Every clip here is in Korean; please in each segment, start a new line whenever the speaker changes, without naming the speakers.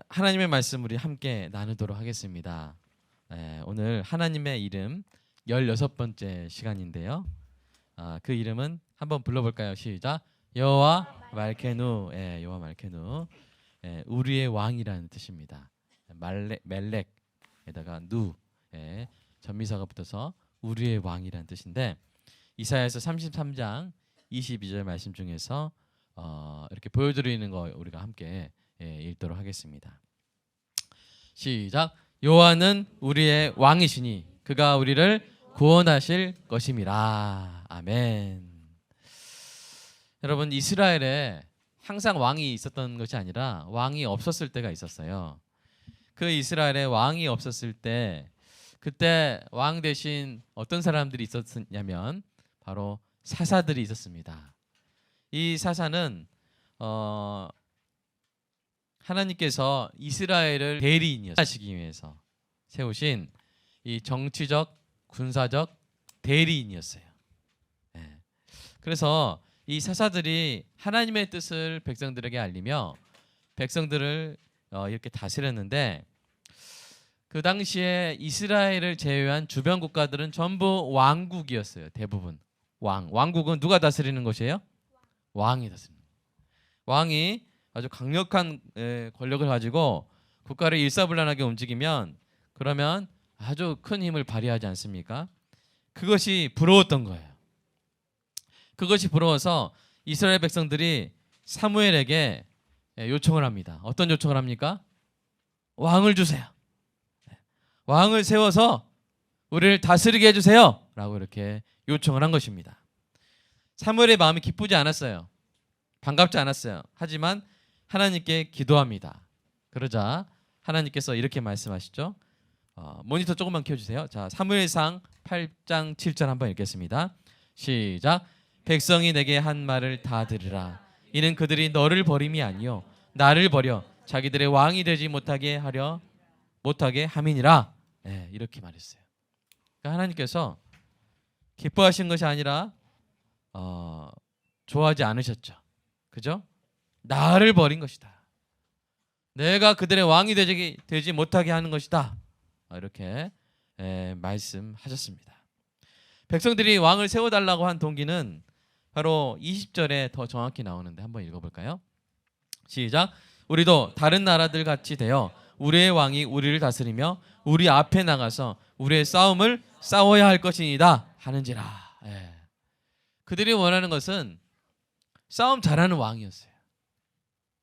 하나님의 말씀 우리 함께 나누도록 하겠습니다. 오늘 하나님의 이름 16번째 시간인데요. 그 이름은 한번 불러볼까요? 시작. 여호와 말케누. 여호와 말케누. 우리의 왕이라는 뜻입니다. 멜렉에다가 누. 전미사가 붙어서 우리의 왕이라는 뜻인데, 이사야서 33장 22절 말씀 중에서 이렇게 보여드리는 거 우리가 함께 읽도록 하겠습니다. 시작. 여호와는 우리의 왕이시니 그가 우리를 구원하실 것임이라. 아멘. 여러분, 이스라엘에 항상 왕이 있었던 것이 아니라 왕이 없었을 때가 있었어요. 그 이스라엘에 왕이 없었을 때, 그때 왕 대신 어떤 사람들이 있었냐면 바로 사사들이 있었습니다. 이 사사는 하나님께서 이스라엘을 대리인이시기 위해서 세우신 이 정치적, 군사적 대리인이었어요. 그래서 이 사사들이 하나님의 뜻을 백성들에게 알리며 백성들을 이렇게 다스렸는데, 그 당시에 이스라엘을 제외한 주변 국가들은 전부 왕국이었어요. 대부분 왕국은 누가 다스리는 것이에요? 왕이 다스리는 거예요. 왕이 아주 강력한 권력을 가지고 국가를 일사불란하게 움직이면 그러면 아주 큰 힘을 발휘하지 않습니까? 그것이 부러웠던 거예요. 그것이 부러워서 이스라엘 백성들이 사무엘에게 요청을 합니다. 어떤 요청을 합니까? 왕을 주세요. 왕을 세워서 우리를 다스리게 해주세요 라고 이렇게 요청을 한 것입니다. 사무엘의 마음이 기쁘지 않았어요. 반갑지 않았어요. 하지만 하나님께 기도합니다. 그러자 하나님께서 이렇게 말씀하시죠. 모니터 조금만 켜주세요. 자, 사무엘상 8장 7절 한번 읽겠습니다. 시작. 백성이 내게 한 말을 다 들으라. 이는 그들이 너를 버림이 아니요 나를 버려 자기들의 왕이 되지 못하게 함이니라. 이렇게 말했어요. 그러니까 하나님께서 기뻐하신 것이 아니라 좋아하지 않으셨죠. 그죠? 나를 버린 것이다. 내가 그들의 왕이 되지 못하게 하는 것이다. 이렇게 말씀하셨습니다. 백성들이 왕을 세워달라고 한 동기는 바로 20절에 더 정확히 나오는데 한번 읽어볼까요? 시작. 우리도 다른 나라들 같이 되어 우리의 왕이 우리를 다스리며 우리 앞에 나가서 우리의 싸움을 싸워야 할 것이니다 하는지라. 그들이 원하는 것은 싸움 잘하는 왕이었어요.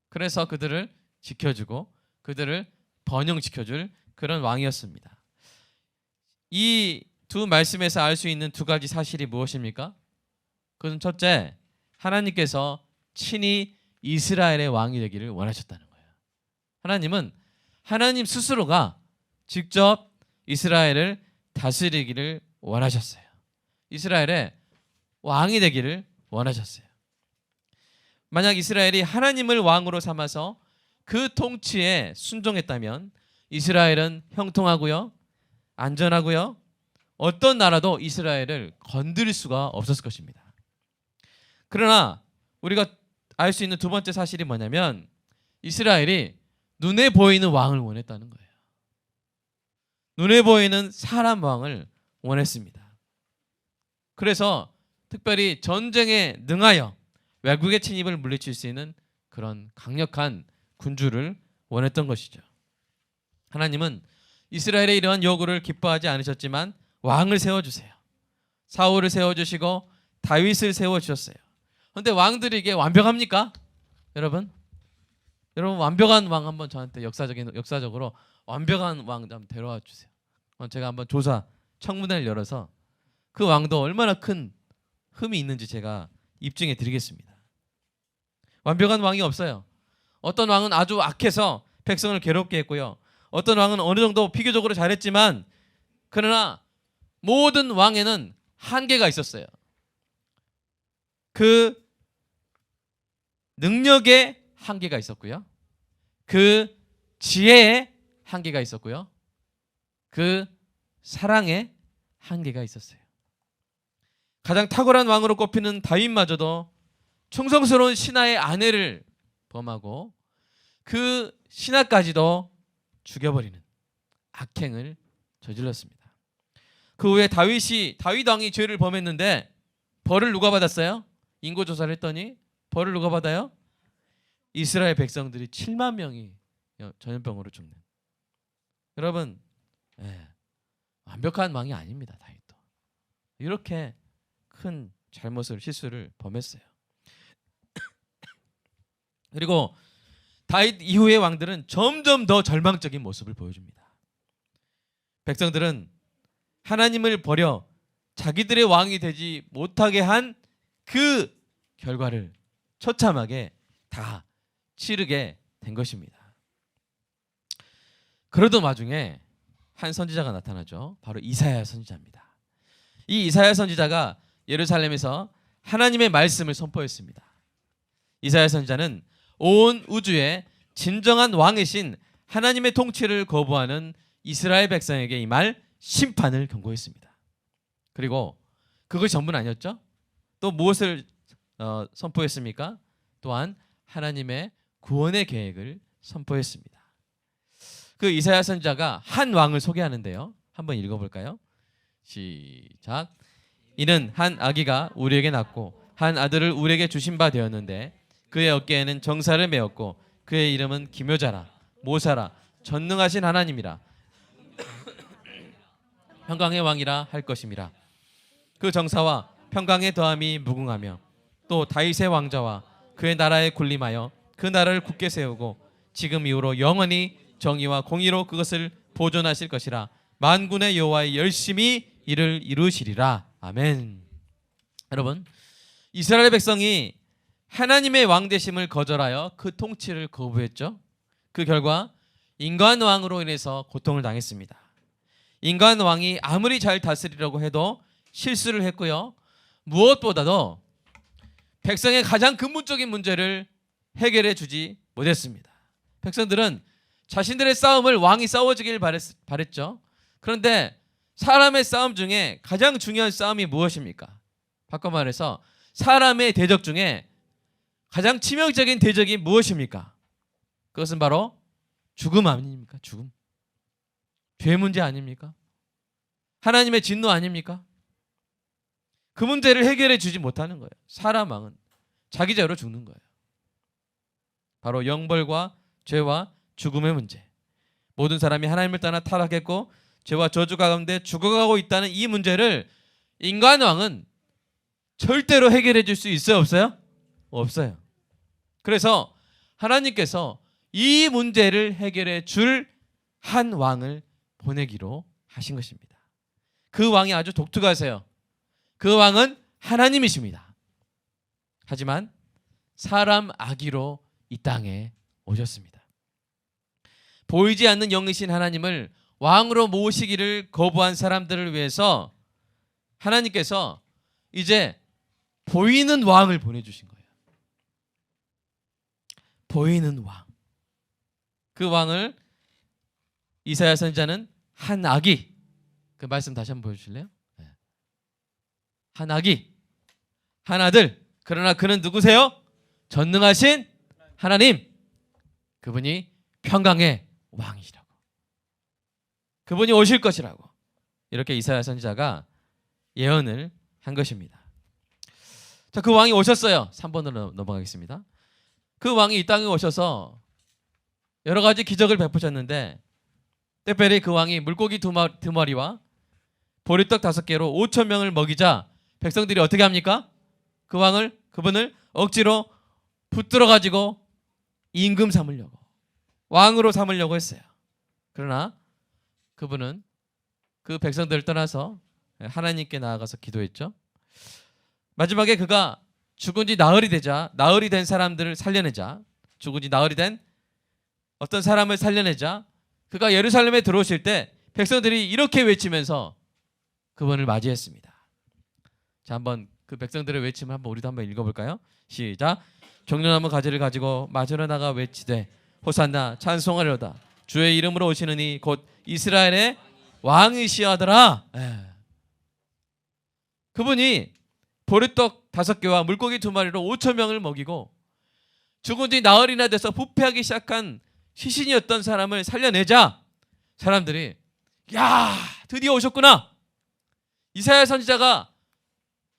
그래서 그들을 지켜주고 그들을 번영시켜줄 그런 왕이었습니다. 이 두 말씀에서 알 수 있는 두 가지 사실이 무엇입니까? 그것은 첫째, 하나님께서 친히 이스라엘의 왕이 되기를 원하셨다는 거예요. 하나님은 하나님 스스로가 직접 이스라엘을 다스리기를 원하셨어요. 이스라엘의 왕이 되기를 원하셨어요. 만약 이스라엘이 하나님을 왕으로 삼아서 그 통치에 순종했다면 이스라엘은 형통하고요, 안전하고요, 어떤 나라도 이스라엘을 건드릴 수가 없었을 것입니다. 그러나 우리가 알 수 있는 두 번째 사실이 뭐냐면 이스라엘이 눈에 보이는 왕을 원했다는 거예요. 눈에 보이는 사람 왕을 원했습니다. 그래서 특별히 전쟁에 능하여 외국의 침입을 물리칠 수 있는 그런 강력한 군주를 원했던 것이죠. 하나님은 이스라엘의 이러한 요구를 기뻐하지 않으셨지만 왕을 세워주세요. 사울을 세워주시고 다윗을 세워주셨어요. 그런데 왕들이 이게 완벽합니까? 여러분 완벽한 왕 한번 저한테 역사적으로 완벽한 왕 한번 데려와 주세요. 제가 한번 청문회를 열어서 그 왕도 얼마나 큰 흠이 있는지 제가 입증해 드리겠습니다. 완벽한 왕이 없어요. 어떤 왕은 아주 악해서 백성을 괴롭게 했고요. 어떤 왕은 어느 정도 비교적으로 잘했지만 그러나 모든 왕에는 한계가 있었어요. 그 능력의 한계가 있었고요. 그 지혜의 한계가 있었고요. 그 사랑의 한계가 있었어요. 가장 탁월한 왕으로 꼽히는 다윗마저도 충성스러운 신하의 아내를 범하고 그 신하까지도 죽여버리는 악행을 저질렀습니다. 그 후에 다윗 왕이 죄를 범했는데 벌을 누가 받았어요? 인고조사를 했더니 벌을 누가 받아요? 이스라엘 백성들이 7만 명이 전염병으로 죽는. 여러분, 완벽한 왕이 아닙니다. 다윗도 이렇게 큰 실수를 범했어요. 그리고 다윗 이후의 왕들은 점점 더 절망적인 모습을 보여줍니다. 백성들은 하나님을 버려 자기들의 왕이 되지 못하게 한 그 결과를 처참하게 다 치르게 된 것입니다. 그러던 와중에 한 선지자가 나타나죠. 바로 이사야 선지자입니다. 이 이사야 선지자가 예루살렘에서 하나님의 말씀을 선포했습니다. 이사야 선지자는 온 우주의 진정한 왕이신 하나님의 통치를 거부하는 이스라엘 백성에게 임할 심판을 경고했습니다. 그리고 그것이 전부는 아니었죠. 또 무엇을 선포했습니까? 또한 하나님의 구원의 계획을 선포했습니다. 그 이사야 선지자가 한 왕을 소개하는데요. 한번 읽어볼까요? 시작. 이는 한 아기가 우리에게 낳고 한 아들을 우리에게 주신 바 되었는데 그의 어깨에는 정사를 메었고 그의 이름은 기묘자라 모사라 전능하신 하나님이라 평강의 왕이라 할 것임이라. 그 정사와 평강의 더함이 무궁하며 또 다윗의 왕자와 그의 나라에 군림하여 그 나라를 굳게 세우고 지금 이후로 영원히 정의와 공의로 그것을 보존하실 것이라. 만군의 여호와의 열심히 이를 이루시리라. 아멘. 여러분, 이스라엘 백성이 하나님의 왕 되심을 거절하여 그 통치를 거부했죠. 그 결과 인간 왕으로 인해서 고통을 당했습니다. 인간 왕이 아무리 잘 다스리려고 해도 실수를 했고요. 무엇보다도 백성의 가장 근본적인 문제를 해결해 주지 못했습니다. 백성들은 자신들의 싸움을 왕이 싸워주길 바랬죠. 그런데 사람의 싸움 중에 가장 중요한 싸움이 무엇입니까? 바꿔 말해서 사람의 대적 중에 가장 치명적인 대적이 무엇입니까? 그것은 바로 죽음 아닙니까? 죽음. 죄 문제 아닙니까? 하나님의 진노 아닙니까? 그 문제를 해결해 주지 못하는 거예요. 사람 왕은 자기 죄로 죽는 거예요. 바로 영벌과 죄와 죽음의 문제. 모든 사람이 하나님을 떠나 타락했고 죄와 저주 가운데 죽어가고 있다는 이 문제를 인간 왕은 절대로 해결해 줄 수 있어요? 없어요? 없어요. 그래서 하나님께서 이 문제를 해결해 줄 한 왕을 보내기로 하신 것입니다. 그 왕이 아주 독특하세요. 그 왕은 하나님이십니다. 하지만 사람 아기로 이 땅에 오셨습니다. 보이지 않는 영이신 하나님을 왕으로 모시기를 거부한 사람들을 위해서 하나님께서 이제 보이는 왕을 보내주신 거예요. 보이는 왕. 그 왕을 이사야 선지자는 한 아기. 그 말씀 다시 한번 보여주실래요? 한 아기, 한 아들. 그러나 그는 누구세요? 전능하신 하나님. 그분이 평강의 왕이시라고. 그분이 오실 것이라고. 이렇게 이사야 선지자가 예언을 한 것입니다. 자, 그 왕이 오셨어요. 3번으로 넘어가겠습니다. 그 왕이 이 땅에 오셔서 여러 가지 기적을 베푸셨는데 특별히 그 왕이 물고기 2마리와 보리떡 5개로 5천 명을 먹이자 백성들이 어떻게 합니까? 그분을 억지로 붙들어 가지고 임금 삼으려고, 왕으로 삼으려고 했어요. 그러나 그분은 그 백성들을 떠나서 하나님께 나아가서 기도했죠. 마지막에 그가 죽은 지 나흘이 된 사람들을 살려내자, 죽은 지 나흘이 된 어떤 사람을 살려내자 그가 예루살렘에 들어오실 때 백성들이 이렇게 외치면서 그분을 맞이했습니다. 자, 한번 그 백성들의 외침을 우리도 한번 읽어볼까요? 시작. 종려나무 가지를 가지고 마저로 나가 외치되 호산나 찬송하려다 주의 이름으로 오시는 이 곧 이스라엘의 왕이시하더라. 그분이 보리떡 5개와 물고기 2마리로 5천 명을 먹이고 죽은 지 나흘이나 돼서 부패하기 시작한 시신이었던 사람을 살려내자 사람들이 야, 드디어 오셨구나. 이사야 선지자가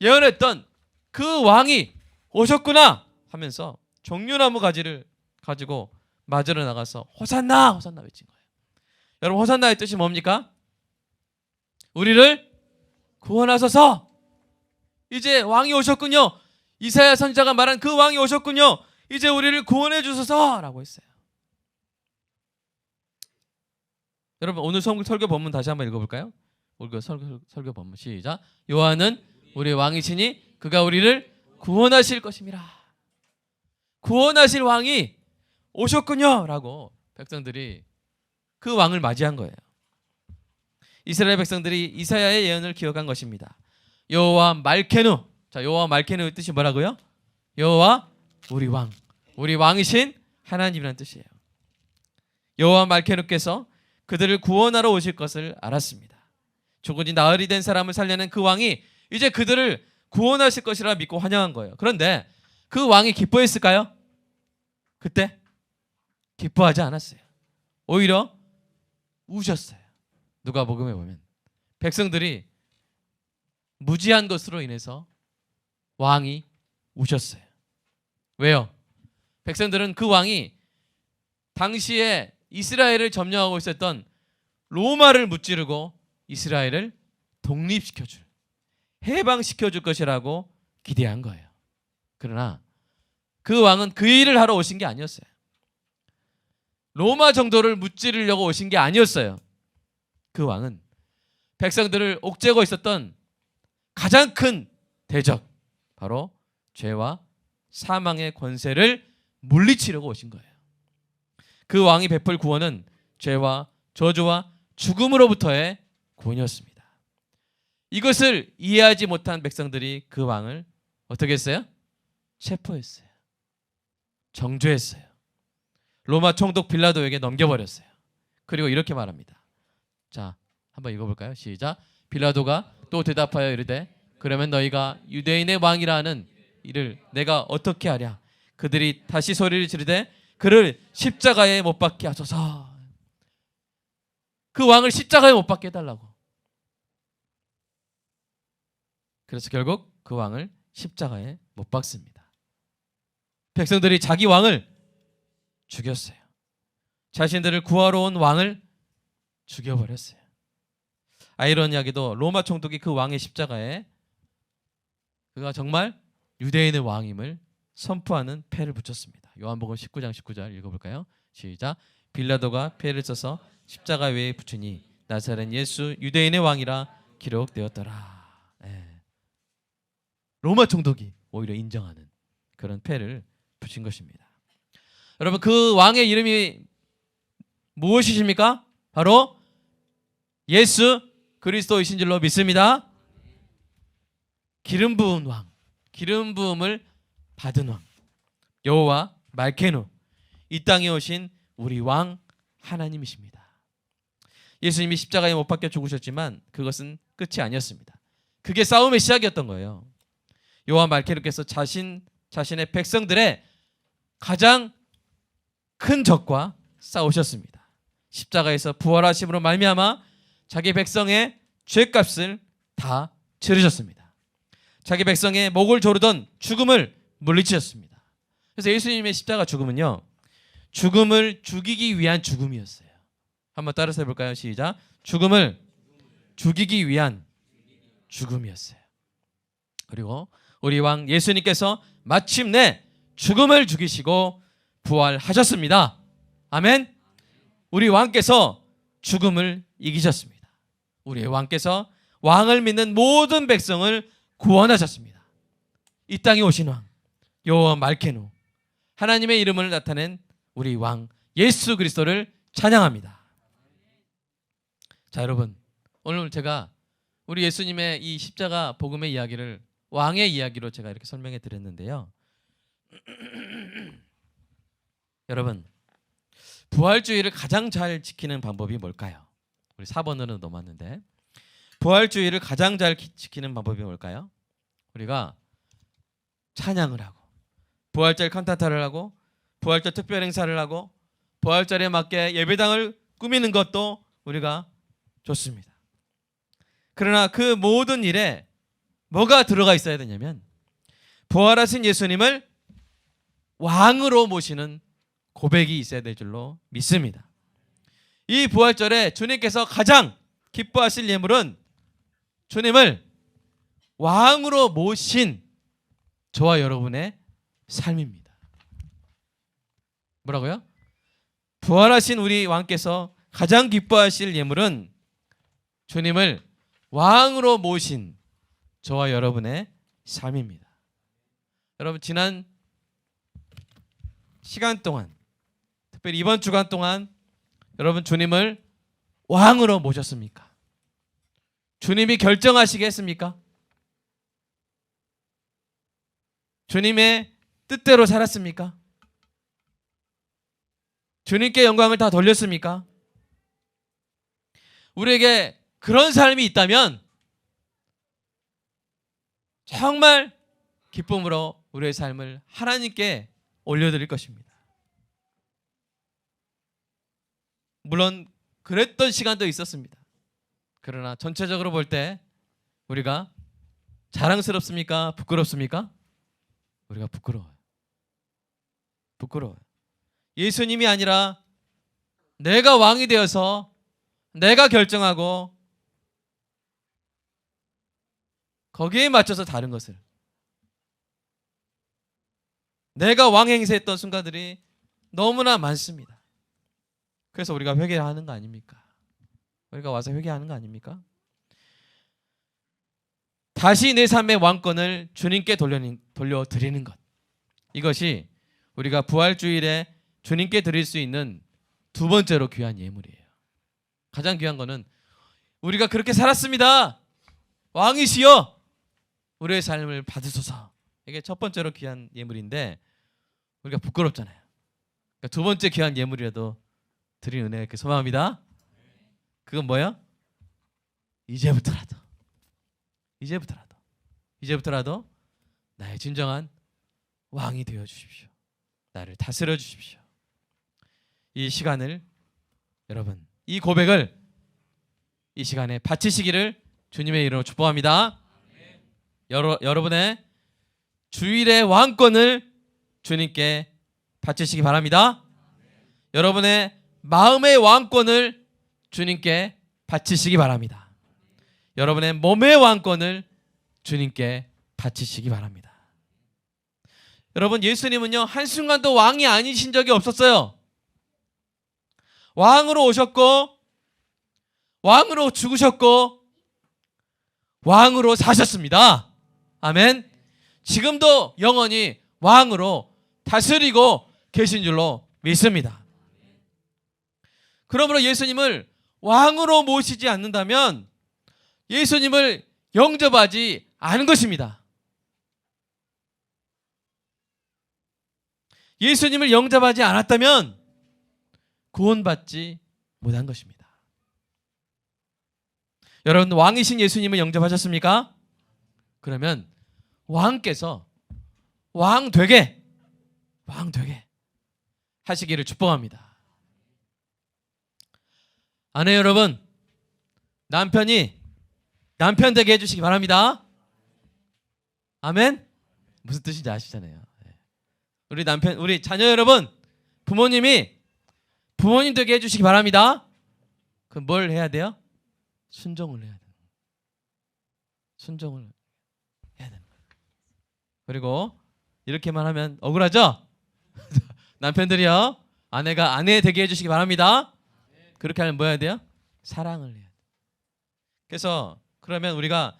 예언했던 그 왕이 오셨구나 하면서 종려나무 가지를 가지고 맞으러 나가서 호산나 호산나 외친 거예요. 여러분, 호산나의 뜻이 뭡니까? 우리를 구원하소서. 이제 왕이 오셨군요. 이사야 선지자가 말한 그 왕이 오셨군요. 이제 우리를 구원해 주소서 라고 했어요. 여러분, 오늘 설교 본문 다시 한번 읽어볼까요? 오늘 설교 본문 시작. 여호와는 우리의 왕이시니 그가 우리를 구원하실 것임이라. 구원하실 왕이 오셨군요 라고 백성들이 그 왕을 맞이한 거예요. 이스라엘 백성들이 이사야의 예언을 기억한 것입니다. 여호와 말케누. 자, 여호와 말케누의 뜻이 뭐라고요? 여호와 우리 왕. 우리 왕이신 하나님이라는 뜻이에요. 여호와 말케누께서 그들을 구원하러 오실 것을 알았습니다. 죽은지 나흘이 된 사람을 살려낸 그 왕이 이제 그들을 구원하실 것이라 믿고 환영한 거예요. 그런데 그 왕이 기뻐했을까요? 그때 기뻐하지 않았어요. 오히려 우셨어요. 누가복음에 보면 백성들이 무지한 것으로 인해서 왕이 우셨어요. 왜요? 백성들은 그 왕이 당시에 이스라엘을 점령하고 있었던 로마를 무찌르고 이스라엘을 독립시켜줄, 해방시켜줄 것이라고 기대한 거예요. 그러나 그 왕은 그 일을 하러 오신 게 아니었어요. 로마 정도를 무찌르려고 오신 게 아니었어요. 그 왕은 백성들을 옥죄고 있었던 가장 큰 대적, 바로 죄와 사망의 권세를 물리치려고 오신 거예요. 그 왕이 베풀 구원은 죄와 저주와 죽음으로부터의 구원이었습니다. 이것을 이해하지 못한 백성들이 그 왕을 어떻게 했어요? 체포했어요. 정죄했어요. 로마 총독 빌라도에게 넘겨버렸어요. 그리고 이렇게 말합니다. 자, 한번 읽어볼까요? 시작. 빌라도가 또 대답하여 이르되 그러면 너희가 유대인의 왕이라 하는 이를 내가 어떻게 하랴? 그들이 다시 소리를 지르되 그를 십자가에 못 박게 하소서. 그 왕을 십자가에 못 박게 해달라고. 그래서 결국 그 왕을 십자가에 못 박습니다. 백성들이 자기 왕을 죽였어요. 자신들을 구하러 온 왕을 죽여버렸어요. 아이러니하게도 로마 총독이 그 왕의 십자가에 그가 정말 유대인의 왕임을 선포하는 패를 붙였습니다. 요한복음 19장 19절 읽어볼까요? 시작. 빌라도가 패를 써서 십자가 위에 붙이니 나사렛 예수 유대인의 왕이라 기록되었더라. 로마 총독이 오히려 인정하는 그런 패를 붙인 것입니다. 여러분, 그 왕의 이름이 무엇이십니까? 바로 예수 그리스도이신 줄로 믿습니다. 기름 부은 왕, 기름 부음을 받은 왕, 여호와 말케누, 이 땅에 오신 우리 왕 하나님이십니다. 예수님이 십자가에 못 박혀 죽으셨지만 그것은 끝이 아니었습니다. 그게 싸움의 시작이었던 거예요. 여호와 말케누께서 자신의 백성들의 가장 큰 적과 싸우셨습니다. 십자가에서 부활하심으로 말미암아 자기 백성의 죄값을 다 치르셨습니다. 자기 백성의 목을 조르던 죽음을 물리치셨습니다. 그래서 예수님의 십자가 죽음은요, 죽음을 죽이기 위한 죽음이었어요. 한번 따라서 해볼까요? 시작. 죽음을 죽이기 위한 죽음이었어요. 그리고 우리 왕 예수님께서 마침내 죽음을 죽이시고 부활하셨습니다. 아멘. 우리 왕께서 죽음을 이기셨습니다. 우리의 왕께서 왕을 믿는 모든 백성을 구원하셨습니다. 이 땅에 오신 왕 여호와 말케누, 하나님의 이름을 나타낸 우리 왕 예수 그리스도를 찬양합니다. 자, 여러분, 오늘 제가 우리 예수님의 이 십자가 복음의 이야기를 왕의 이야기로 제가 이렇게 설명해 드렸는데요. 여러분, 부활주의를 가장 잘 지키는 방법이 뭘까요? 우리 4번으로 넘었는데 부활주의를 가장 잘 지키는 방법이 뭘까요? 우리가 찬양을 하고 부활절 칸타타를 하고 부활절 특별 행사를 하고 부활절에 맞게 예배당을 꾸미는 것도 우리가 좋습니다. 그러나 그 모든 일에 뭐가 들어가 있어야 되냐면 부활하신 예수님을 왕으로 모시는 고백이 있어야 될 줄로 믿습니다. 이 부활절에 주님께서 가장 기뻐하실 예물은 주님을 왕으로 모신 저와 여러분의 삶입니다. 뭐라고요? 부활하신 우리 왕께서 가장 기뻐하실 예물은 주님을 왕으로 모신 저와 여러분의 삶입니다. 여러분, 지난 시간 동안, 특별히 이번 주간 동안 여러분 주님을 왕으로 모셨습니까? 주님이 결정하시게 했습니까? 주님의 뜻대로 살았습니까? 주님께 영광을 다 돌렸습니까? 우리에게 그런 삶이 있다면 정말 기쁨으로 우리의 삶을 하나님께 올려드릴 것입니다. 물론 그랬던 시간도 있었습니다. 그러나 전체적으로 볼 때 우리가 자랑스럽습니까? 부끄럽습니까? 우리가 부끄러워요. 부끄러워요. 예수님이 아니라 내가 왕이 되어서 내가 결정하고 거기에 맞춰서 다른 것을, 내가 왕 행세했던 순간들이 너무나 많습니다. 그래서 우리가 회개하는 거 아닙니까? 우리가 와서 회개하는 거 아닙니까? 다시 내 삶의 왕권을 주님께 돌려드리는 것, 이것이 우리가 부활주일에 주님께 드릴 수 있는 두 번째로 귀한 예물이에요. 가장 귀한 거는 우리가 그렇게 살았습니다, 왕이시여 우리의 삶을 받으소서, 이게 첫 번째로 귀한 예물인데 우리가 부끄럽잖아요. 그러니까 두 번째 귀한 예물이라도 드릴 은혜가 이렇게 소망합니다. 그건 뭐예요? 이제부터라도 나의 진정한 왕이 되어 주십시오. 나를 다스려 주십시오. 이 시간을, 여러분, 이 고백을 이 시간에 바치시기를 주님의 이름으로 축복합니다. 여러분의 주일의 왕권을 주님께 바치시기 바랍니다. 여러분의 마음의 왕권을 주님께 바치시기 바랍니다. 여러분의 몸의 왕권을 주님께 바치시기 바랍니다. 여러분, 예수님은요 한순간도 왕이 아니신 적이 없었어요. 왕으로 오셨고 왕으로 죽으셨고 왕으로 사셨습니다. 아멘. 지금도 영원히 왕으로 다스리고 계신 줄로 믿습니다. 그러므로 예수님을 왕으로 모시지 않는다면 예수님을 영접하지 않은 것입니다. 예수님을 영접하지 않았다면 구원받지 못한 것입니다. 여러분, 왕이신 예수님을 영접하셨습니까? 그러면 왕께서 왕되게 하시기를 축복합니다. 아내 여러분, 남편이 남편 되게 해주시기 바랍니다. 아멘. 무슨 뜻인지 아시잖아요. 우리 자녀 여러분, 부모님이 부모님 되게 해주시기 바랍니다. 그럼 뭘 해야 돼요? 순종을 해야 돼요. 순종을 해야 됩니다. 그리고 이렇게만 하면 억울하죠? 남편들이요, 아내가 아내 되게 해주시기 바랍니다. 그렇게 하면 뭐 해야 돼요? 사랑을 해야 돼요. 그래서 그러면 우리가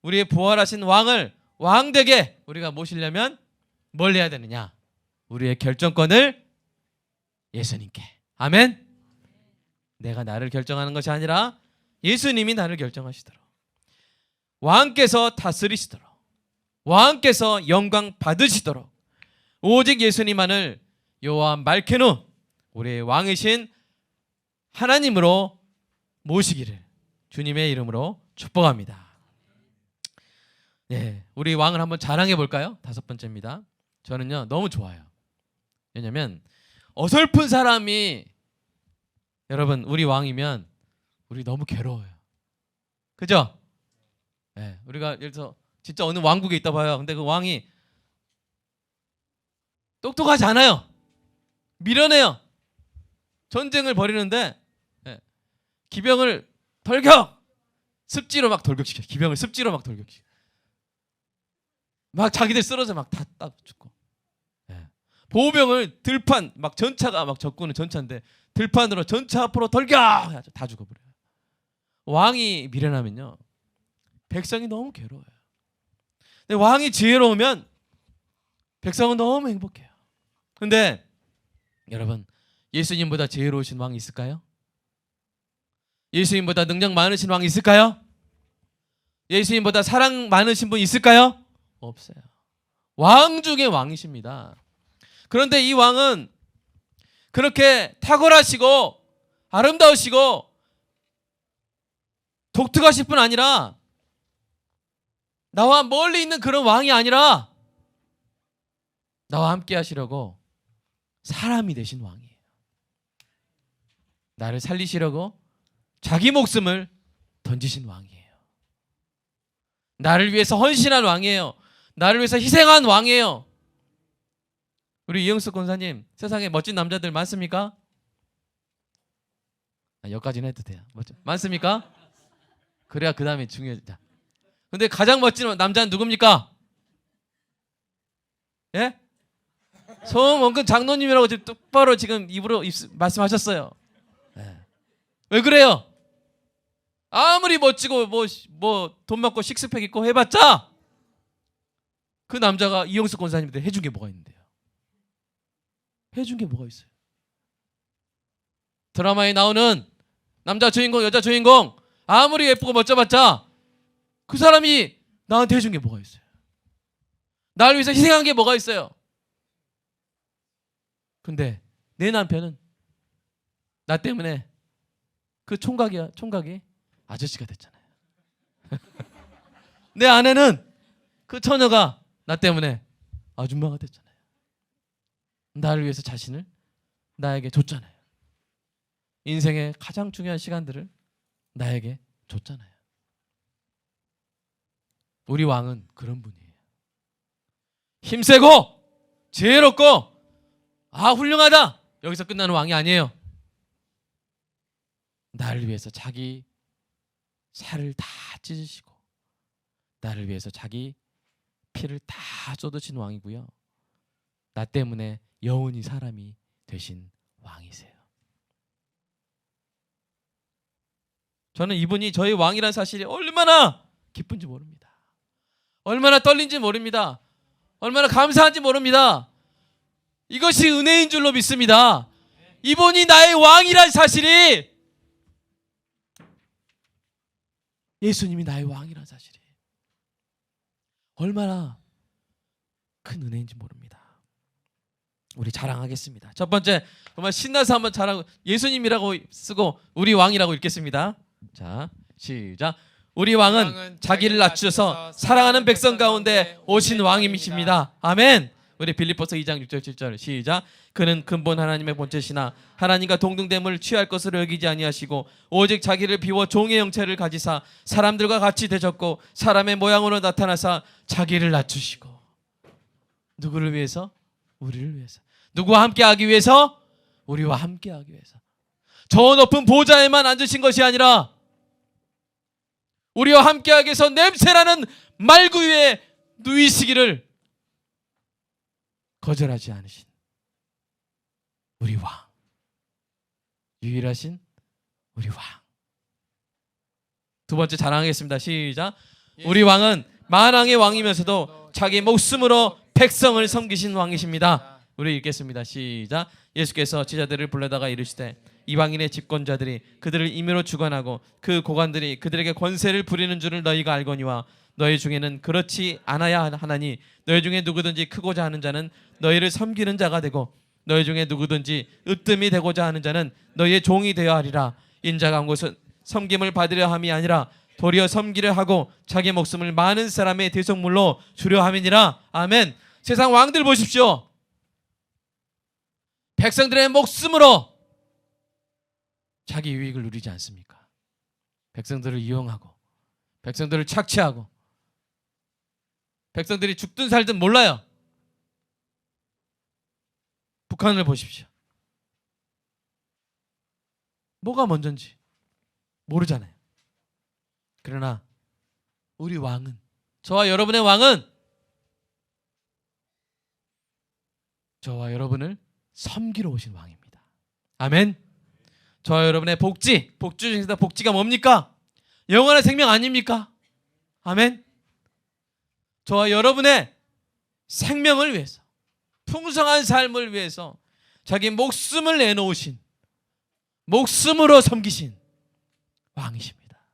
우리의 부활하신 왕을 왕되게 우리가 모시려면 뭘 해야 되느냐? 우리의 결정권을 예수님께. 아멘. 내가 나를 결정하는 것이 아니라 예수님이 나를 결정하시도록, 왕께서 다스리시도록, 왕께서 영광 받으시도록 오직 예수님만을 여호와 말케누 우리의 왕이신 하나님으로 모시기를 주님의 이름으로 축복합니다. 네, 우리 왕을 한번 자랑해 볼까요? 5번째입니다. 저는요 너무 좋아요. 왜냐하면 어설픈 사람이 여러분 우리 왕이면 우리 너무 괴로워요. 그죠? 네, 우리가 예를 들어서 진짜 어느 왕국에 있다 봐요. 근데 그 왕이 똑똑하지 않아요. 미련해요. 전쟁을 벌이는데 기병을 돌격! 습지로 막 돌격시켜. 기병을 습지로 막 돌격시켜. 막 자기들 쓰러져 막 다 죽고. 보병을 들판 막 전차가 막 적군은 전차인데 들판으로 전차 앞으로 돌격! 다 죽어버려요. 왕이 미련하면요 백성이 너무 괴로워요. 근데 왕이 지혜로우면 백성은 너무 행복해요. 근데 여러분 예수님보다 지혜로우신 왕이 있을까요? 예수님보다 능력 많으신 왕이 있을까요? 예수님보다 사랑 많으신 분 있을까요? 없어요. 왕 중에 왕이십니다. 그런데 이 왕은 그렇게 탁월하시고 아름다우시고 독특하실 뿐 아니라 나와 멀리 있는 그런 왕이 아니라 나와 함께 하시려고 사람이 되신 왕이에요. 나를 살리시려고 자기 목숨을 던지신 왕이에요. 나를 위해서 헌신한 왕이에요. 나를 위해서 희생한 왕이에요. 우리 이영숙 권사님 세상에 멋진 남자들 많습니까? 여기까지는 해도 돼요. 많습니까? 그래야 그 다음에 중요하다. 근데 가장 멋진 남자는 누굽니까? 예? 송원근 장로님이라고 지금 똑바로 지금 입으로 말씀하셨어요. 예. 왜 그래요? 아무리 멋지고 뭐 돈 많고 식스팩 있고 해봤자 그 남자가 이영숙 권사님한테 해준 게 뭐가 있는데요? 해준 게 뭐가 있어요? 드라마에 나오는 남자 주인공 여자 주인공 아무리 예쁘고 멋져봤자 그 사람이 나한테 해준 게 뭐가 있어요? 나를 위해서 희생한 게 뭐가 있어요? 근데 내 남편은 나 때문에 그 총각이 아저씨가 됐잖아요. 내 아내는 그 처녀가 나 때문에 아줌마가 됐잖아요. 나를 위해서 자신을 나에게 줬잖아요. 인생의 가장 중요한 시간들을 나에게 줬잖아요. 우리 왕은 그런 분이에요. 힘세고 지혜롭고 훌륭하다 여기서 끝나는 왕이 아니에요. 나를 위해서 자기 살을 다 찢으시고 나를 위해서 자기 피를 다 쏟으신 왕이고요. 나 때문에 영원히 사람이 되신 왕이세요. 저는 이분이 저희 왕이라는 사실이 얼마나 기쁜지 모릅니다. 얼마나 떨린지 모릅니다. 얼마나 감사한지 모릅니다. 이것이 은혜인 줄로 믿습니다. 이분이 나의 왕이라는 사실이 예수님이 나의 왕이라는 사실이 얼마나 큰 은혜인지 모릅니다. 우리 자랑하겠습니다. 첫 번째 정말 신나서 한번 자랑 예수님이라고 쓰고 우리 왕이라고 읽겠습니다. 자 시작. 우리 왕은 자기를 낮추셔서 사랑하는 백성 가운데 오신 왕이십니다. 아멘. 우리 빌립보서 2장 6절 7절 시작. 그는 근본 하나님의 본체시나 하나님과 동등됨을 취할 것으로 여기지 아니하시고 오직 자기를 비워 종의 형체를 가지사 사람들과 같이 되셨고 사람의 모양으로 나타나사 자기를 낮추시고. 누구를 위해서? 우리를 위해서. 누구와 함께하기 위해서? 우리와 함께하기 위해서. 저 높은 보좌에만 앉으신 것이 아니라 우리와 함께하기 위해서 냄새나는 말구 위에 누이시기를 거절하지 않으신 우리 왕, 유일하신 우리 왕. 두 번째 자랑하겠습니다. 시작. 우리 왕은 만왕의 왕이면서도 자기 목숨으로 백성을 섬기신 왕이십니다. 우리 읽겠습니다. 시작. 예수께서 제자들을 불러다가 이르시되 이방인의 집권자들이 그들을 임의로 주관하고 그 고관들이 그들에게 권세를 부리는 줄을 너희가 알거니와 너희 중에는 그렇지 않아야 하나니 너희 중에 누구든지 크고자 하는 자는 너희를 섬기는 자가 되고 너희 중에 누구든지 으뜸이 되고자 하는 자는 너희의 종이 되어야 하리라. 인자가 온 것은 섬김을 받으려 함이 아니라 도리어 섬기려 하고 자기 목숨을 많은 사람의 대속물로 주려 함이니라. 아멘. 세상 왕들 보십시오. 백성들의 목숨으로 자기 유익을 누리지 않습니까? 백성들을 이용하고 백성들을 착취하고 백성들이 죽든 살든 몰라요. 북한을 보십시오. 뭐가 먼저인지 모르잖아요. 그러나 우리 왕은, 저와 여러분의 왕은 저와 여러분을 섬기러 오신 왕입니다. 아멘. 저와 여러분의 복지 중에서 복지가 뭡니까? 영원한 생명 아닙니까? 아멘. 저와 여러분의 생명을 위해서, 풍성한 삶을 위해서 자기 목숨을 내놓으신, 목숨으로 섬기신 왕이십니다.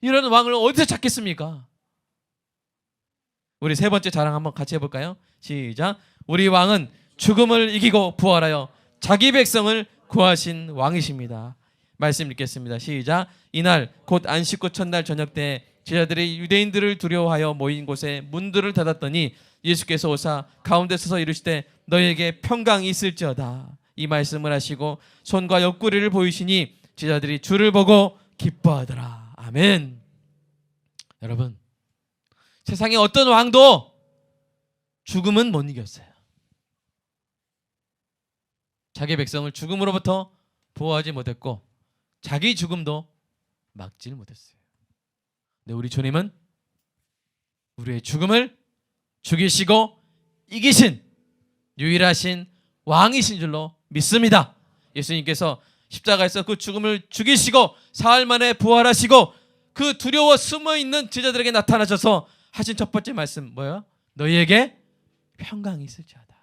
이런 왕을 어디서 찾겠습니까? 우리 세 번째 자랑 한번 같이 해볼까요? 시작. 우리 왕은 죽음을 이기고 부활하여 자기 백성을 구하신 왕이십니다. 말씀 읽겠습니다. 시작. 이날 곧 안식구 첫날 저녁 때 제자들이 유대인들을 두려워하여 모인 곳에 문들을 닫았더니 예수께서 오사 가운데 서서 이르시되 너희에게 평강이 있을지어다. 이 말씀을 하시고 손과 옆구리를 보이시니 제자들이 주를 보고 기뻐하더라. 아멘. 여러분, 세상의 어떤 왕도 죽음은 못 이겼어요. 자기 백성을 죽음으로부터 보호하지 못했고 자기 죽음도 막지를 못했어요. 근데 우리 주님은 우리의 죽음을 죽이시고 이기신 유일하신 왕이신 줄로 믿습니다. 예수님께서 십자가에서 그 죽음을 죽이시고 사흘 만에 부활하시고 그 두려워 숨어있는 제자들에게 나타나셔서 하신 첫 번째 말씀 뭐예요? 너희에게 평강이 있을지어다.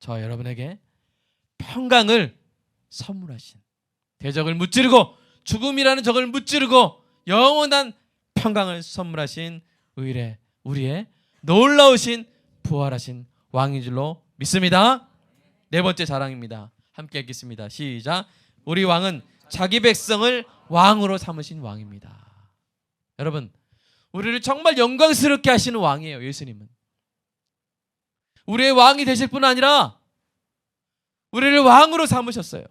저와 여러분에게 평강을 선물하신, 대적을 무찌르고 죽음이라는 적을 무찌르고 영원한 평강을 선물하신 우리의 놀라우신 부활하신 왕인 줄로 믿습니다. 네 번째 자랑입니다. 함께 읽겠습니다. 시작. 우리 왕은 자기 백성을 왕으로 삼으신 왕입니다. 여러분, 우리를 정말 영광스럽게 하시는 왕이에요. 예수님은 우리의 왕이 되실 뿐 아니라 우리를 왕으로 삼으셨어요.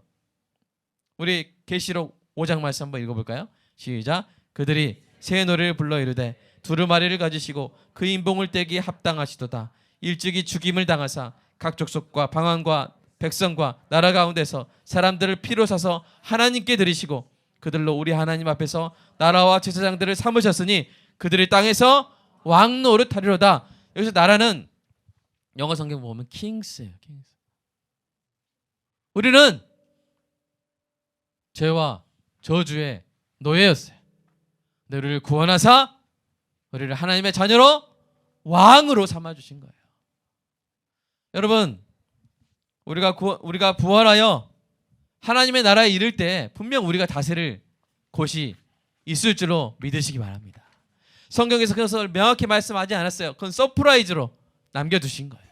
우리 계시록 5장 말씀 한번 읽어볼까요? 시작. 그들이 새 노래를 불러 이르되 두루마리를 가지시고 그 인봉을 떼기에 합당하시도다. 일찍이 죽임을 당하사 각 족속과 방언과 백성과 나라 가운데서 사람들을 피로 사서 하나님께 드리시고 그들로 우리 하나님 앞에서 나라와 제사장들을 삼으셨으니 그들이 땅에서 왕 노릇하리로다. 여기서 나라는 영어 성경 보면 킹스예요. 킹스. 우리는 죄와 저주의 노예였어요. 우리를 구원하사 우리를 하나님의 자녀로 왕으로 삼아주신 거예요. 여러분, 우리가 부활하여 하나님의 나라에 이를 때 분명 우리가 다스릴 곳이 있을 줄로 믿으시기 바랍니다. 성경에서 그것을 명확히 말씀하지 않았어요. 그건 서프라이즈로 남겨두신 거예요.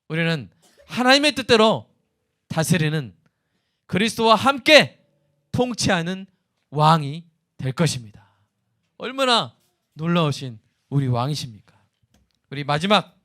우리는 하나님의 뜻대로 다스리는 그리스도와 함께 통치하는 왕이 될 것입니다. 얼마나 놀라우신 우리 왕이십니까? 우리 마지막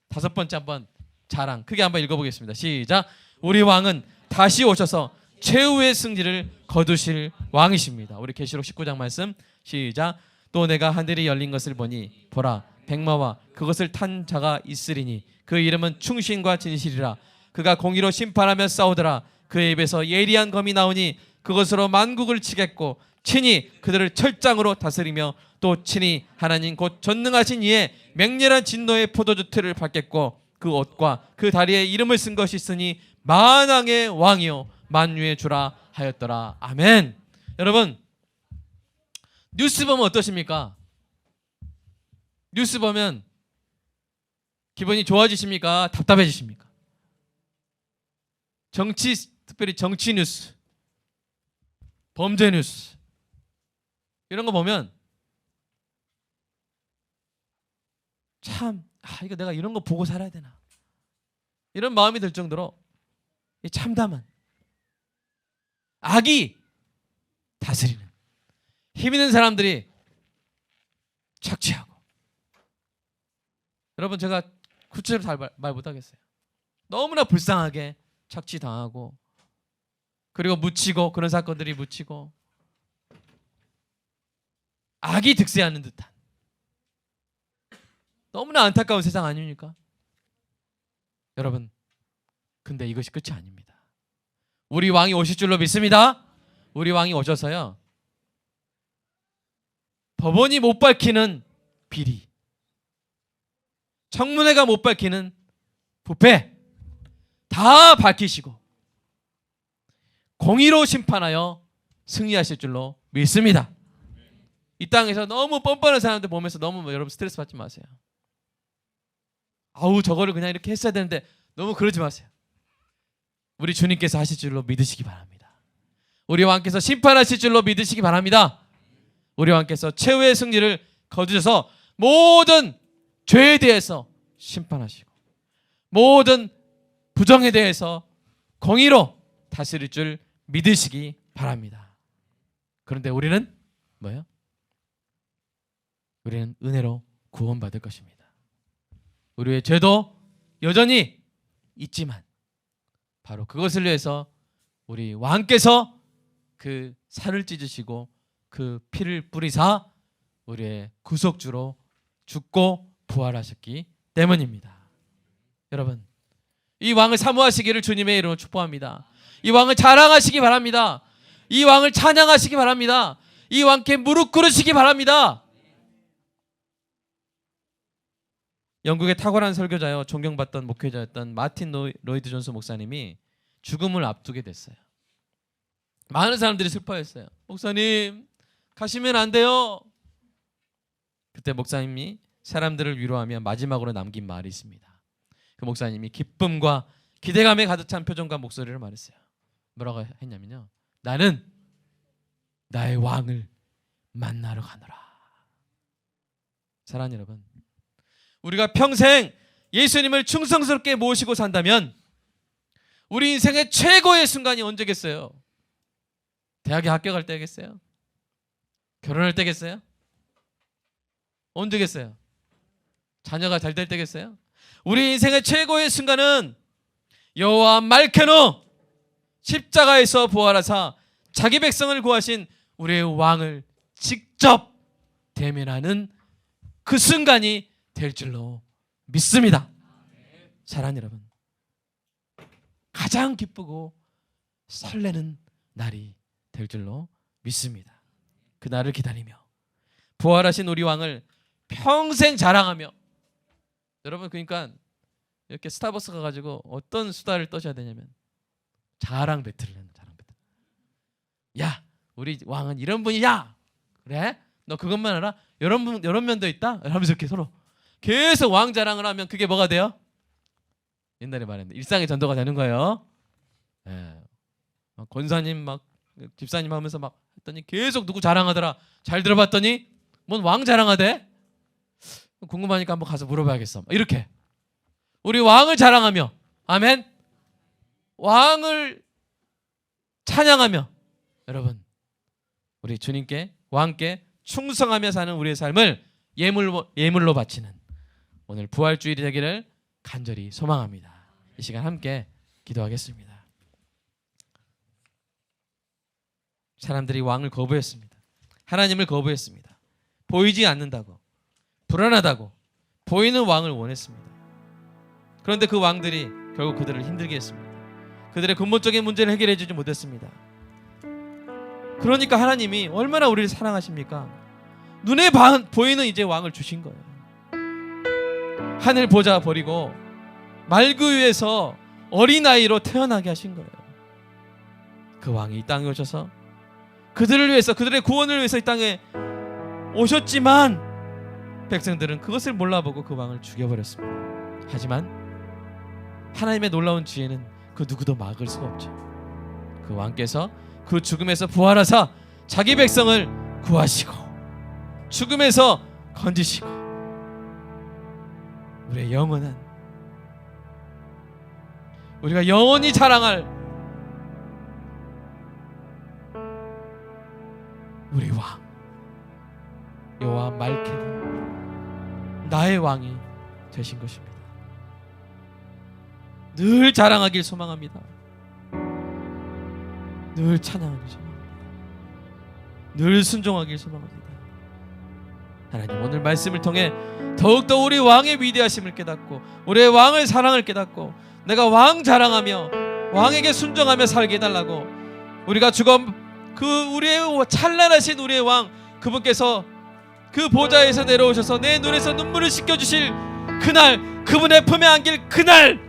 다섯 번째 한번 자랑 크게 한번 읽어보겠습니다. 시작. 우리 왕은 다시 오셔서 최후의 승리를 거두실 왕이십니다. 우리 계시록 19장 말씀 시작. 또 내가 하늘이 열린 것을 보니 보라 백마와 그것을 탄 자가 있으리니 그 이름은 충신과 진실이라. 그가 공의로 심판하며 싸우더라. 그의 입에서 예리한 검이 나오니 그것으로 만국을 치겠고 친히 그들을 철장으로 다스리며 또 친히 하나님 곧 전능하신 이의 맹렬한 진노의 포도주 틀을 밟겠고 그 옷과 그 다리에 이름을 쓴 것이 있으니 만왕의 왕이요 만유의 주라 하였더라. 아멘. 여러분, 뉴스 보면 어떠십니까? 뉴스 보면 기분이 좋아지십니까? 답답해지십니까? 정치, 특별히 정치 뉴스, 범죄 뉴스 이런 거 보면 참 이거 내가 이런 거 보고 살아야 되나 이런 마음이 들 정도로 참담한 악이 다스리는 힘 있는 사람들이 착취하고. 여러분, 제가 구체적으로 잘 말 못하겠어요. 너무나 불쌍하게 착취당하고 그리고 묻히고 그런 사건들이 묻히고 악이 득세하는 듯한 너무나 안타까운 세상 아닙니까? 여러분, 근데 이것이 끝이 아닙니다. 우리 왕이 오실 줄로 믿습니다. 우리 왕이 오셔서요, 법원이 못 밝히는 비리, 청문회가 못 밝히는 부패 다 밝히시고 공의로 심판하여 승리하실 줄로 믿습니다. 이 땅에서 너무 뻔뻔한 사람들 보면서 너무 여러분 스트레스 받지 마세요. 아우 저거를 그냥 이렇게 했어야 되는데 너무 그러지 마세요. 우리 주님께서 하실 줄로 믿으시기 바랍니다. 우리 왕께서 심판하실 줄로 믿으시기 바랍니다. 우리 왕께서 최후의 승리를 거두셔서 모든 죄에 대해서 심판하시고 모든 부정에 대해서 공의로 다스릴 줄 믿으시기 바랍니다. 그런데 우리는 뭐예요? 우리는 은혜로 구원받을 것입니다. 우리의 죄도 여전히 있지만 바로 그것을 위해서 우리 왕께서 그 살을 찢으시고 그 피를 뿌리사 우리의 구속주로 죽고 부활하셨기 때문입니다. 여러분, 이 왕을 사모하시기를 주님의 이름으로 축복합니다. 이 왕을 자랑하시기 바랍니다. 이 왕을 찬양하시기 바랍니다. 이 왕께 무릎 꿇으시기 바랍니다. 영국의 탁월한 설교자요, 존경받던 목회자였던 마틴 로이드 존스 목사님이 죽음을 앞두게 됐어요. 많은 사람들이 슬퍼했어요. 목사님 가시면 안 돼요. 그때 목사님이 사람들을 위로하며 마지막으로 남긴 말이 있습니다. 그 목사님이 기쁨과 기대감에 가득 찬 표정과 목소리를 말했어요. 뭐라고 했냐면요, 나는 나의 왕을 만나러 가노라. 사랑하는 여러분, 우리가 평생 예수님을 충성스럽게 모시고 산다면 우리 인생의 최고의 순간이 언제겠어요? 대학에 합격할 때겠어요? 결혼할 때겠어요? 언제겠어요? 자녀가 잘 될 때겠어요? 우리 인생의 최고의 순간은 여호와 말케노 십자가에서 부활하사 자기 백성을 구하신 우리의 왕을 직접 대면하는 그 순간이 될 줄로 믿습니다. 사랑하는 여러분, 가장 기쁘고 설레는 날이 될 줄로 믿습니다. 그 날을 기다리며 부활하신 우리 왕을 평생 자랑하며, 여러분 그러니까 이렇게 스타벅스 가가지고 어떤 수다를 떠셔야 되냐면 자랑 배틀을 하는, 자랑 배틀. 야, 우리 왕은 이런 분이야. 그래? 너 그것만 알아? 이런 면도 있다? 이러면서 이렇게 서로 계속 왕 자랑을 하면 그게 뭐가 돼요? 옛날에 말했는데 일상의 전도가 되는 거예요. 예. 권사님 막 집사님 하면서 막 했더니 계속 누구 자랑하더라. 잘 들어봤더니 뭔 왕 자랑하대? 궁금하니까 한번 가서 물어봐야겠어. 이렇게 우리 왕을 자랑하며, 아멘, 왕을 찬양하며, 여러분 우리 주님께 왕께 충성하며 사는 우리의 삶을 예물로 바치는 오늘 부활주일이 되기를 간절히 소망합니다. 이 시간 함께 기도하겠습니다. 사람들이 왕을 거부했습니다. 하나님을 거부했습니다. 보이지 않는다고, 불안하다고 보이는 왕을 원했습니다. 그런데 그 왕들이 결국 그들을 힘들게 했습니다. 그들의 근본적인 문제를 해결해 주지 못했습니다. 그러니까 하나님이 얼마나 우리를 사랑하십니까? 눈에 보이는 이제 왕을 주신 거예요. 하늘 보좌 버리고 말구 위에서 어린아이로 태어나게 하신 거예요. 그 왕이 이 땅에 오셔서 그들을 위해서, 그들의 구원을 위해서 이 땅에 오셨지만 백성들은 그것을 몰라보고 그 왕을 죽여버렸습니다. 하지만 하나님의 놀라운 지혜는 그 누구도 막을 수가 없죠. 그 왕께서 그 죽음에서 부활하사 자기 백성을 구하시고 죽음에서 건지시고 우리의 영원한, 우리가 영원히 자랑할 우리 왕 여호와 말케노 나의 왕이 되신 것입니다. 늘 자랑하길 소망합니다. 늘 찬양하길 소망합니다. 늘 순종하길 소망합니다. 하나님, 오늘 말씀을 통해 더욱더 우리 왕의 위대하심을 깨닫고 우리의 왕의 사랑을 깨닫고 내가 왕 자랑하며 왕에게 순종하며 살게 해달라고, 우리가 죽어 우리의 찬란하신 우리의 왕 그분께서 그 보좌에서 내려오셔서 내 눈에서 눈물을 씻겨주실 그날, 그분의 품에 안길 그날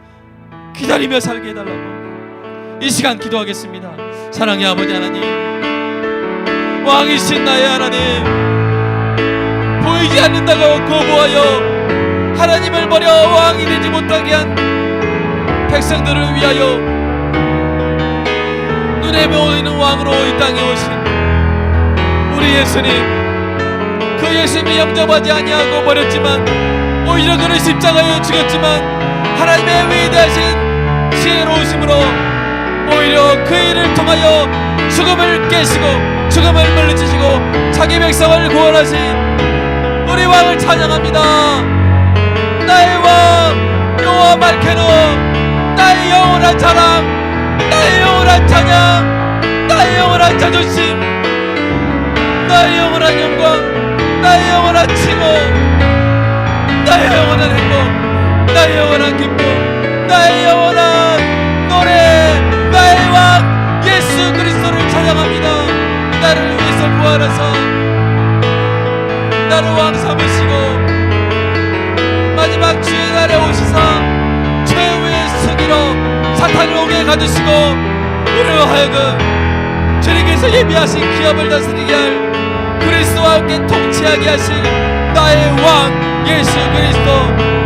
기다리며 살게 해달라고 이 시간 기도하겠습니다. 사랑의 아버지 하나님, 왕이신 나의 하나님, 보이지 않는다고 거부하여 하나님을 버려 왕이 되지 못하게 한 백성들을 위하여 눈에 보이는 왕으로 이 땅에 오신 우리 예수님, 그 예수님이 영접하지 아니하고 버렸지만 오히려 그를 십자가에 죽였지만 하나님의 위대하신 지혜로우심으로 오히려 그 일을 통하여 죽음을 깨시고 죽음을 물리치시고 자기 백성을 구원하신 우리 왕을 찬양합니다. 나의 왕 여호와 말케노, 나의 영원한 자랑, 나의 영원한 찬양, 나의 영원한 자존심, 나의 영원한 영광, 나의 영원한 칭호, 나의 영원한 행복, 나의 영원한 기쁨, 나의 영원한 노래, 나의 왕 예수 그리스도를 찬양합니다. 나를 위해서 부활하사 나를 왕 삼으시고 마지막 주의 날에 오시사 최후의 승리로 사탄을 옥에 가두시고 우리로 하여금 주님께서 예비하신 기업을 다스리게 할 그리스도와 함께 통치하게 하실 나의 왕 예수 그리스도,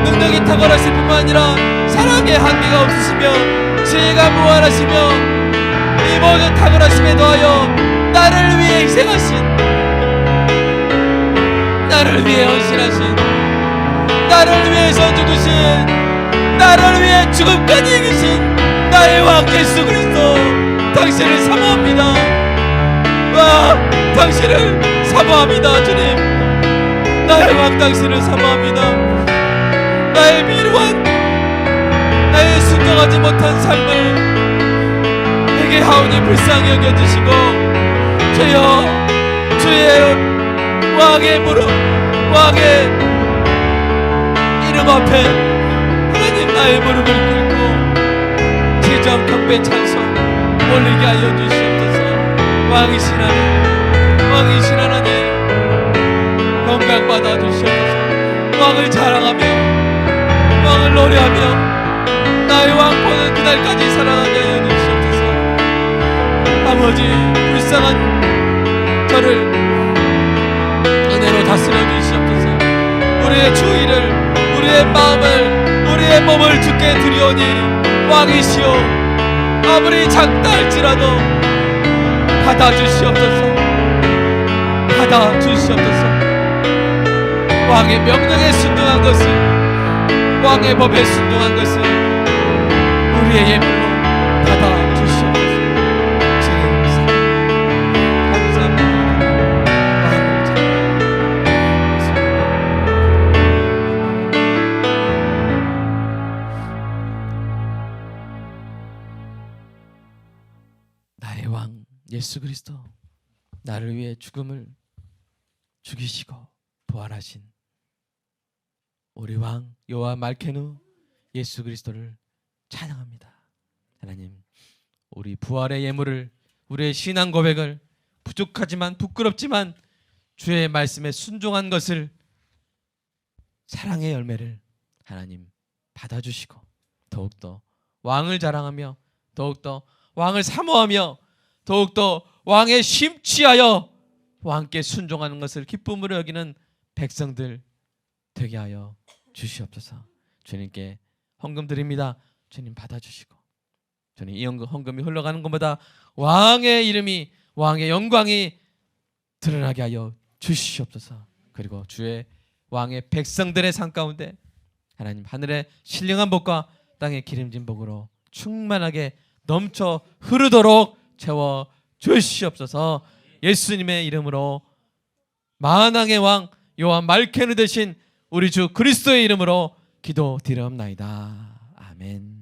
능력이 탁월하실 뿐만 아니라 사랑의 한계가 없으시며 지혜가 무한하시며 이 모든 탁월하심에 더하여 나를 위해 희생하신, 나를 위해 헌신하신, 나를 위해서 죽으신, 나를 위해 죽음까지 이기신 나의 왕 예수 그리스도, 당신을 사모합니다. 와, 당신을 사모합니다. 주님, 나의 왕 당신을 사모합니다. 나의 미루한, 나의 순종하지 못한 삶을 내게 하오니 불쌍히 여겨주시고 주여, 주의 왕의 무릎, 왕의 이름 앞에 하나님 나의 무릎을 꿇고 지정 경배 찬송 올리게 하여 주시옵소서. 왕이신 하나님, 왕이신 하나님 영광 받아 주시옵소서. 왕을 자랑하며 왕을 노래하며 나의 왕 보는 그날까지 사랑하게 하여 주시옵소서. 아버지, 불쌍한 저를 은혜로 다스려 주시옵소서. 우리의 주의를, 우리의 마음을, 우리의 몸을 주께 드리오니 왕이시오 아무리 작다 할지라도 받아주시옵소서. 받아주시옵소서. 왕의 명령에 순종한 것을, 왕의 법에 순종한 것을 우리의 예물로 받아주시옵소서. 주님 감사합니다. 나의 왕 예수 그리스도, 나를 위해 죽음을 죽이시고 부활하신 우리 왕 여호와 말케누 예수 그리스도를 찬양합니다. 하나님, 우리 부활의 예물을, 우리의 신앙 고백을, 부족하지만 부끄럽지만 주의 말씀에 순종한 것을, 사랑의 열매를 하나님 받아주시고 더욱더 왕을 자랑하며 더욱더 왕을 사모하며 더욱더 왕에 심취하여 왕께 순종하는 것을 기쁨으로 여기는 백성들 되게 하여 주시옵소서. 주님께 헌금 드립니다. 주님 받아주시고, 주님 이 헌금이 흘러가는 것보다 왕의 이름이, 왕의 영광이 드러나게 하여 주시옵소서. 그리고 주의 왕의 백성들의 삶 가운데 하나님 하늘의 신령한 복과 땅의 기름진 복으로 충만하게 넘쳐 흐르도록 채워 주시옵소서. 예수님의 이름으로 만왕의 왕 여호와 말케누 되신 우리 주 그리스도의 이름으로 기도드리옵나이다. 아멘.